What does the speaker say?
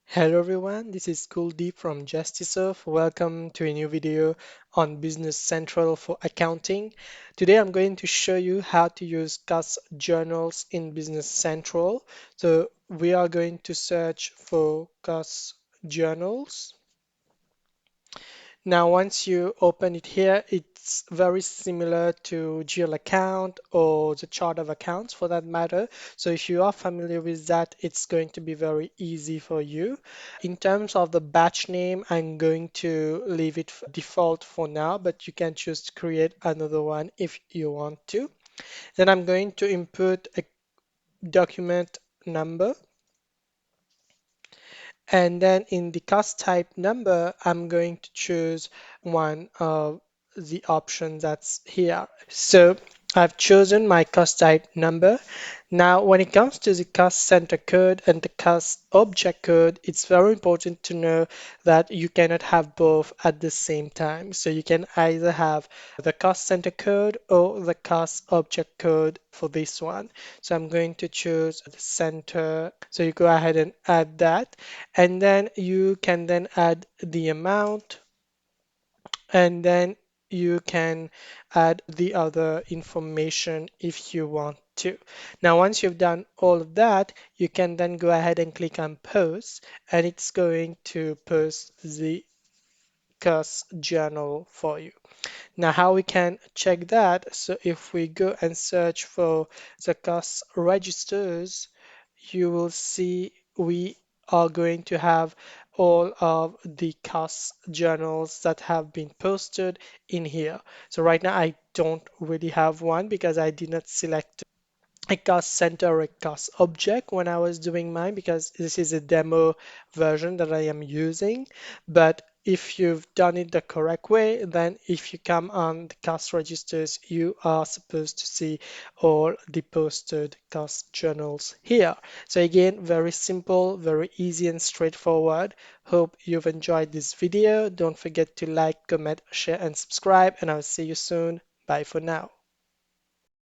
Hello everyone, this is Kuldeep from Gestisoft. Welcome to a new video on Business Central for accounting. Today I'm going to show you how to use cost journals in Business Central. So we are going to search for cost journals. Now, once you open it here, it's very similar to GL account or the chart of accounts for that matter. So if you are familiar with that, it's going to be very easy for you. In terms of the batch name, I'm going to leave it default for now, but you can choose to create another one if you want to. Then I'm going to input a document number. And then in the cost type number, I'm going to choose one of the options that's here. So I've chosen my cost type number. Now, when it comes to the cost center code and the cost object code, it's very important to know that you cannot have both at the same time. So you can either have the cost center code or the cost object code for this one. So I'm going to choose the center. So you go ahead and add that. And then you can then add the amount and then you can add the other information if you want to. Now, once you've done all of that, you can then go ahead and click on post, and it's going to post the cost journal for you. Now, how we can check that? So if we go and search for the cost registers, you will see we are going to have all of the cost journals that have been posted in here. So right now I don't really have one because I did not select a cost center or a cost object when I was doing mine because this is a demo version that I am using. But if you've done it the correct way, then if you come on the cost registers, you are supposed to see all the posted cost journals here. So again, very simple, very easy and straightforward. Hope you've enjoyed this video. Don't forget to like, comment, share, and subscribe, and I'll see you soon. Bye for now.